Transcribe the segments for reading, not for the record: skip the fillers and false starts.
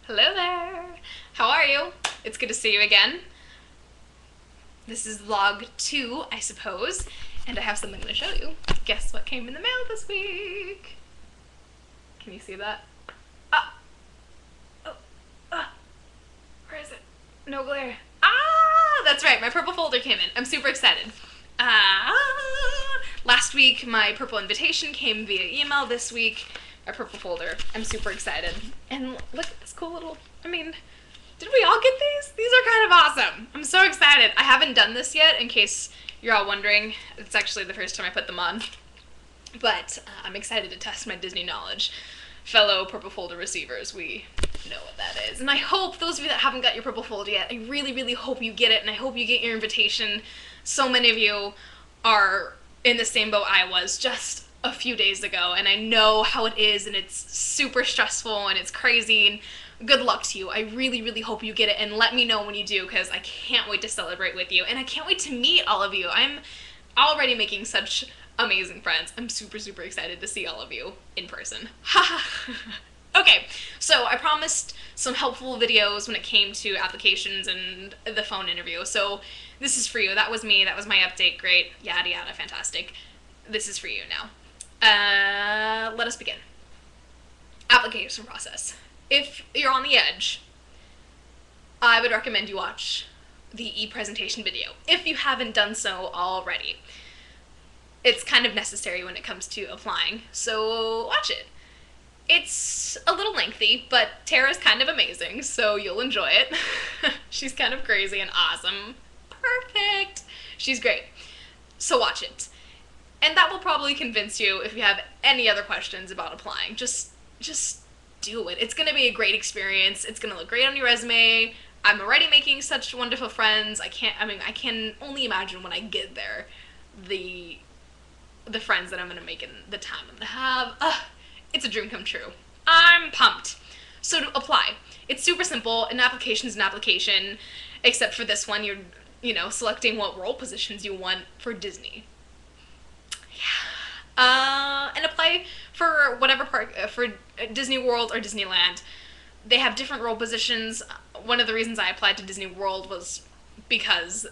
Hello there! How are you? It's good to see you again. This is vlog 2, I suppose, and I have something to show you. Guess what came in the mail this week? Can you see that? Ah! Oh! Ah! Where is it? No glare. Ah! That's right, my purple folder came in. I'm super excited. Last week my purple invitation came via email. This week my purple folder. I'm super excited. And look at this cool little, did we all get these? These are kind of awesome. I'm so excited. I haven't done this yet, in case you're all wondering. It's actually the first time I put them on. But I'm excited to test my Disney knowledge. Fellow purple folder receivers, we know what that is. And I hope, those of you that haven't got your purple folder yet, I really, really hope you get it, and I hope you get your invitation. So many of you are in the same boat I was just a few days ago, and I know how it is, and it's super stressful, and it's crazy, and good luck to you. I really, really hope you get it, and let me know when you do, because I can't wait to celebrate with you, and I can't wait to meet all of you. I'm already making such amazing friends. I'm super, super excited to see all of you in person. Okay, so I promised some helpful videos when it came to applications and the phone interview, so this is for you. That was me, that was my update, great, yada yada, fantastic. This is for you now. Let us begin. Application process. If you're on the edge, I would recommend you watch the e-presentation video, if you haven't done so already. It's kind of necessary when it comes to applying, so watch it. It's a little lengthy, but Tara's kind of amazing, so you'll enjoy it. She's kind of crazy and awesome. Perfect! She's great. So watch it. And that will probably convince you if you have any other questions about applying. Just do it. It's gonna be a great experience. It's gonna look great on your resume. I'm already making such wonderful friends. I can only imagine when I get there the friends that I'm gonna make in the time I'm gonna have. It's a dream come true. I'm pumped. So to apply, it's super simple. An application is an application, except for this one, you're, selecting what role positions you want for Disney. Yeah. And apply for whatever park, for Disney World or Disneyland. They have different role positions. One of the reasons I applied to Disney World was because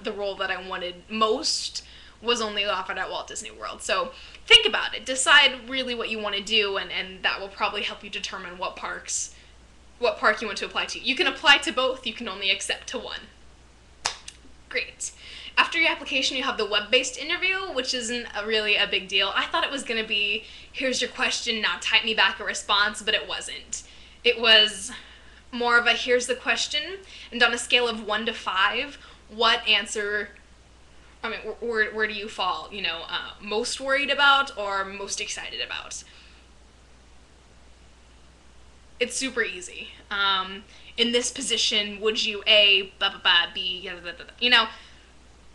the role that I wanted most was only offered at Walt Disney World. So think about it. Decide really what you want to do, and that will probably help you determine what park you want to apply to. You can apply to both, you can only accept to one. Great. After your application, you have the web-based interview, which isn't really a big deal. I thought it was going to be, here's your question, now type me back a response, but it wasn't. It was more of a, here's the question, and on a scale of 1 to 5, what answer, where do you fall, most worried about or most excited about? It's super easy. In this position, would you A, blah, blah, blah, B, blah, blah, blah,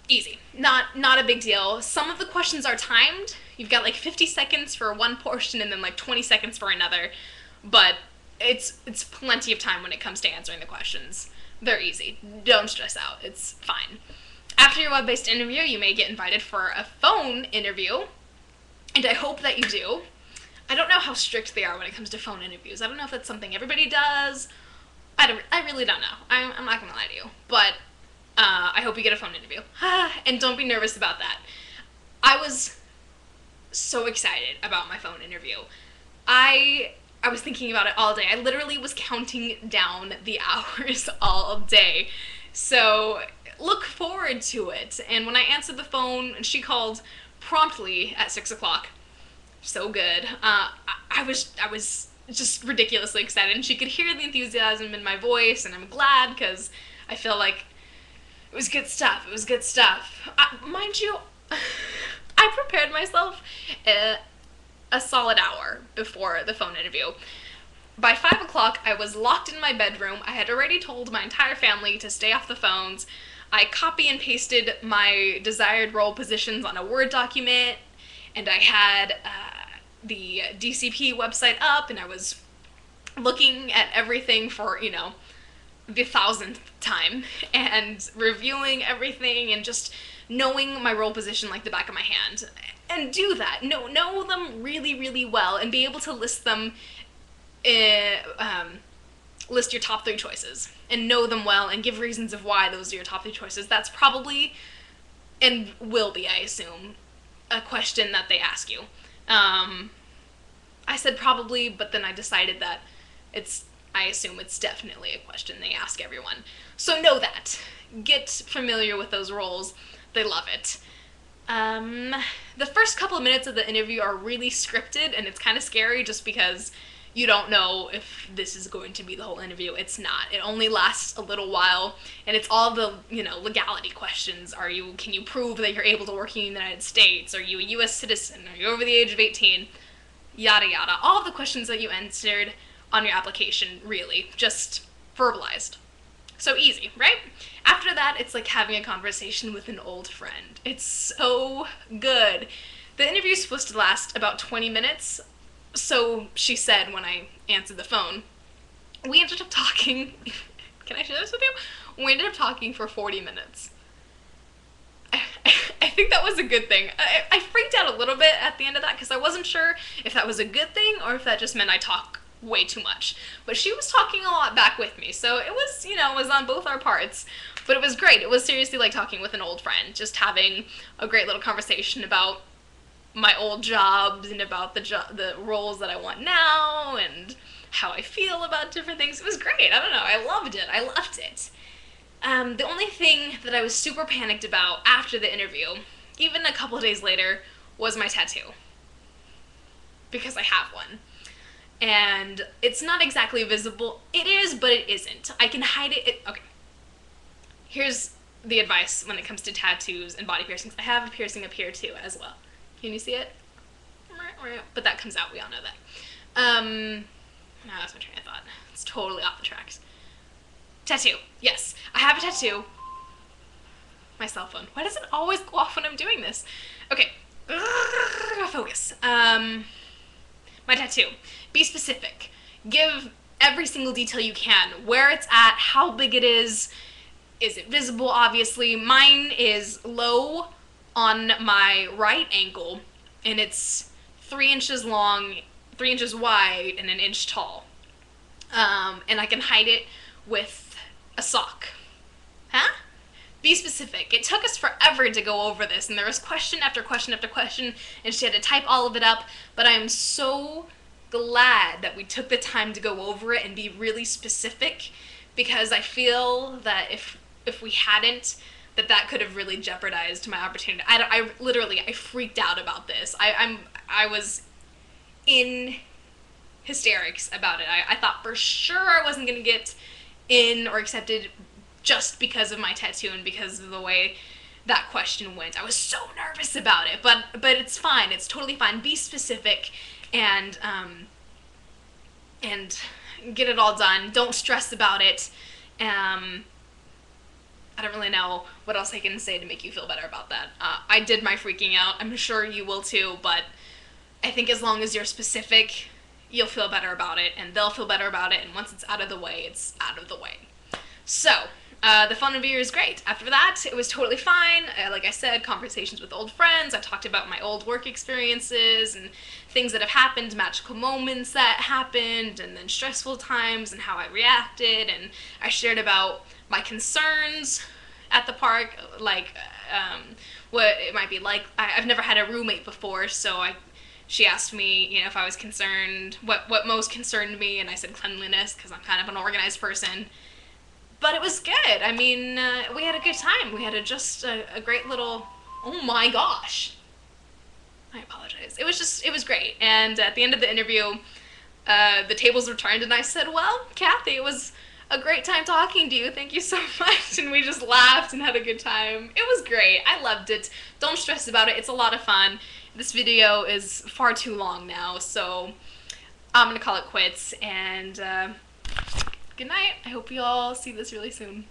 easy. Not a big deal. Some of the questions are timed. You've got like 50 seconds for one portion and then like 20 seconds for another, but it's plenty of time when it comes to answering the questions. They're easy. Don't stress out. It's fine. After your web-based interview, you may get invited for a phone interview, and I hope that you do. I don't know how strict they are when it comes to phone interviews. I don't know if that's something everybody does. I really don't know. I'm not gonna lie to you, but I hope you get a phone interview. And don't be nervous about that. I was so excited about my phone interview. I was thinking about it all day. I literally was counting down the hours all day. So look forward to it. And when I answered the phone, and she called promptly at 6 o'clock. So good. I was just ridiculously excited, and she could hear the enthusiasm in my voice, and I'm glad, because I feel like it was good stuff. It was good stuff. Mind you, I prepared myself a solid hour before the phone interview. By 5 o'clock, I was locked in my bedroom. I had already told my entire family to stay off the phones. I copy and pasted my desired role positions on a Word document, and I had the DCP website up, and I was looking at everything for, the 1000th time, and reviewing everything, and just knowing my role position like the back of my hand. And do that. Know them really, really well, and be able to list them list your top 3 choices and know them well and give reasons of why those are your top 3 choices. That's probably, and will be, I assume, a question that they ask you. I said probably, but then I decided that I assume it's definitely a question they ask everyone. So know that. Get familiar with those roles. They love it. The first couple of minutes of the interview are really scripted, and it's kind of scary just because you don't know if this is going to be the whole interview. It's not. It only lasts a little while, and it's all the, legality questions. Can you prove that you're able to work in the United States? Are you a US citizen? Are you over the age of 18? Yada yada. All of the questions that you answered on your application, really, just verbalized. So easy, right? After that, it's like having a conversation with an old friend. It's so good. The interview's supposed to last about 20 minutes, so she said when I answered the phone. We ended up talking, can I share this with you? We ended up talking for 40 minutes. I think that was a good thing. I freaked out a little bit at the end of that because I wasn't sure if that was a good thing or if that just meant I talk way too much. But she was talking a lot back with me, so it was, it was on both our parts. But it was great. It was seriously like talking with an old friend, just having a great little conversation about my old jobs and about the roles that I want now and how I feel about different things. It was great. I don't know. I loved it. The only thing that I was super panicked about after the interview, even a couple of days later, was my tattoo. Because I have one. And it's not exactly visible. It is, but it isn't. I can hide it. Okay. Here's the advice when it comes to tattoos and body piercings. I have a piercing up here too as well. Can you see it? But that comes out. We all know that. No, that's my train of thought. It's totally off the tracks. Tattoo. Yes. I have a tattoo. My cell phone. Why does it always go off when I'm doing this? Okay. Focus. My tattoo. Be specific. Give every single detail you can. Where it's at, how big it is. Is it visible, obviously? Mine is low on my right ankle, and it's 3 inches long, 3 inches wide, and 1 inch tall. And I can hide it with a sock. Huh? Be specific. It took us forever to go over this, and there was question after question after question, and she had to type all of it up, but I am so glad that we took the time to go over it and be really specific, because I feel that if we hadn't, that could have really jeopardized my opportunity. I literally freaked out about this. I was in hysterics about it. I thought for sure I wasn't gonna get in or accepted just because of my tattoo and because of the way that question went. I was so nervous about it, but it's fine. It's totally fine. Be specific and get it all done. Don't stress about it. I don't really know what else I can say to make you feel better about that. I did my freaking out. I'm sure you will too, but I think as long as you're specific, you'll feel better about it, and they'll feel better about it, and once it's out of the way, it's out of the way. So, the phone interview is great. After that, it was totally fine. Like I said, conversations with old friends. I talked about my old work experiences and things that have happened, magical moments that happened, and then stressful times and how I reacted, and I shared about my concerns at the park, like what it might be like. I've never had a roommate before, so she asked me, if I was concerned, what most concerned me, and I said cleanliness, because I'm kind of an organized person. But it was good. I mean, we had a good time. We had a great little, oh my gosh. I apologize. It was great. And at the end of the interview, the tables were turned, and I said, well, Kathy, it was a great time talking to you. Thank you so much. And we just laughed and had a good time. It was great. I loved it. Don't stress about it. It's a lot of fun. This video is far too long now, so I'm going to call it quits. And good night. I hope you all see this really soon.